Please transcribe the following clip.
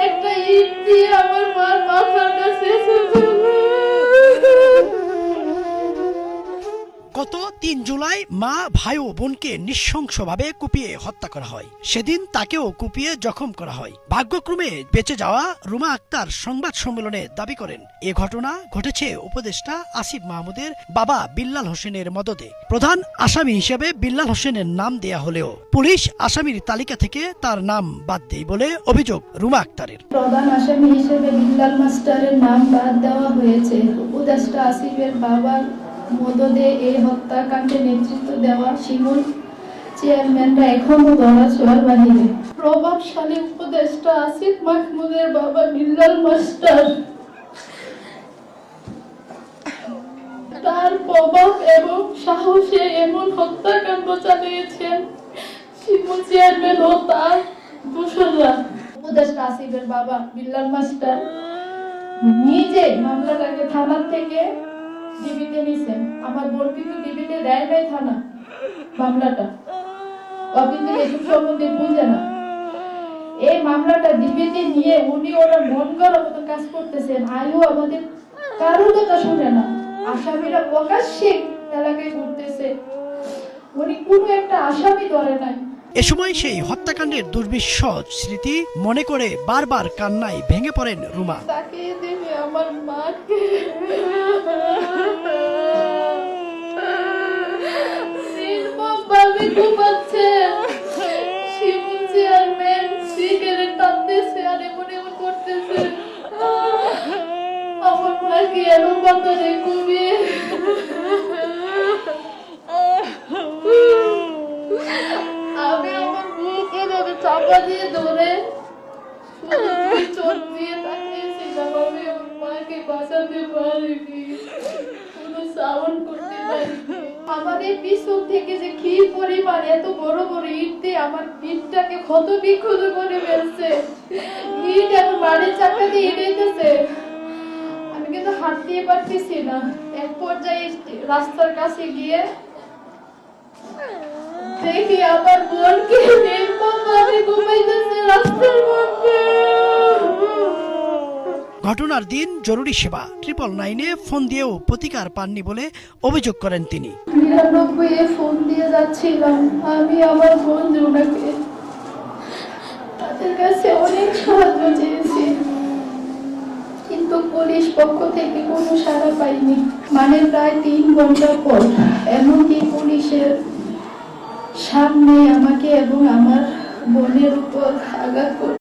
একটা ইট দিয়ে আমার মার মাথাটা শেষ হয়ে গত ৩ জুলাই মা ভাই ও বোনকে নৃশংসভাবে কুপিয়ে হত্যা করা হয়। সেদিন তাকেও কুপিয়ে জখম করা হয়। ভাগ্যক্রমে বেঁচে যাওয়া রুমা আক্তার সংবাদ সম্মেলনে দাবি করেন, এ ঘটনা ঘটেছে উপদেষ্টা আসিফ মাহমুদের বাবা বিল্লাল হোসেনের মদদে। প্রধান আসামি হিসেবে বিল্লাল হোসেনের নাম দেয়া হলেও পুলিশ আসামির তালিকা থেকে তার নাম বাদ দেয় বলে অভিযোগ রুমা আক্তারের। প্রধান আসামি হিসেবে বিল্লাল মাস্টারের নাম বাদ দেওয়া হয়েছে। উপদেষ্টা আসিফের বাবার মদদে এই হত্যাকাণ্ডে নেতৃত্ব দেওয়া শিমুল চেয়ারম্যানরা এখনো ধরাছোঁয়ার বাহিরে। প্রভাবশালী উপদেষ্টা আসিফ মাহমুদের বাবা বিল্লাল মাস্টার তার প্রভাব এবং সাহসে এমন হত্যাকাণ্ড চালিয়েছেন শিমুল চেয়ারম্যান ও তার দোসররা। উপদেষ্টা আসিফের বাবা বিল্লাল মাস্টার নিজে মামলাটাকে থানার থেকে ডিবিতে নিছেন। আমার বোন কিন্তু ডিবিতে দেয় নাই থানা মামলাটা, ও কিন্তু এসব সম্বন্ধে বুঝে না। এই মামলাটা ডিবিতে নিয়ে উনি ওরা মন গড়া মতো কাজ করতেছেন। আয়ও আমাদের কারোর কথা শুনে না। আসামিরা প্রকাশ্যে এলাকায় ঘুরতেছে, উনি কোনো একটা আসামি ধরে নাই। এ সময় সেই হত্যাকাণ্ডের দুর্বিষহ স্মৃতি মনে করে বারবার কান্নায় ভেঙে পড়েন রুমা। তাকে দেবে আমার মাকে, শিমুল চেয়ারম্যান সিগারেট টানতেছে আর এমন এমন করতেছে। আমার মাকে এমন পাথরে কুপিয়ে আমি আমার বুকে ধরে চাপা দিয়ে ধরে চোখ দিয়ে তাকিয়েছিলাম। আমি আমার মাকে বাঁচাতে পারিনি, কোনো সাউন্ড করতে পারিনি। আমাদের পিছন থেকে যে কি পরিমাণ এত বড় বড় ইট দিয়ে আমার পিঠটাকে ক্ষত বিক্ষত করে ফেলছে। ইট আমার বাড়ির চাকা দিয়ে ইটেছে, আমি কিন্তু হাঁটতে পারতেছি না। এক পর্যায়ে রাস্তার কাছে গিয়ে দেখি আমার বোনকে নির্মমভাবে ঘুমাইতেছে রাস্তার মধ্যে। ঘটনার দিন জরুরি সেবা 999-এ ফোন দিয়েও প্রতিকার পাননি বলে অভিযোগ করেন তিনি। 99-এ ফোন দিয়ে যাচ্ছিলাম আমি আমার বোন রুনাকে, তাদের কাছে অনেক সাহায্য চেয়েছি, কিন্তু পুলিশ পক্ষ থেকে কোনো সাড়া পাইনি। মানে প্রায় 3 ঘন্টা পর এমনকি পুলিশের সামনে আমাকে এবং আমার বোনের উপর আঘাত করে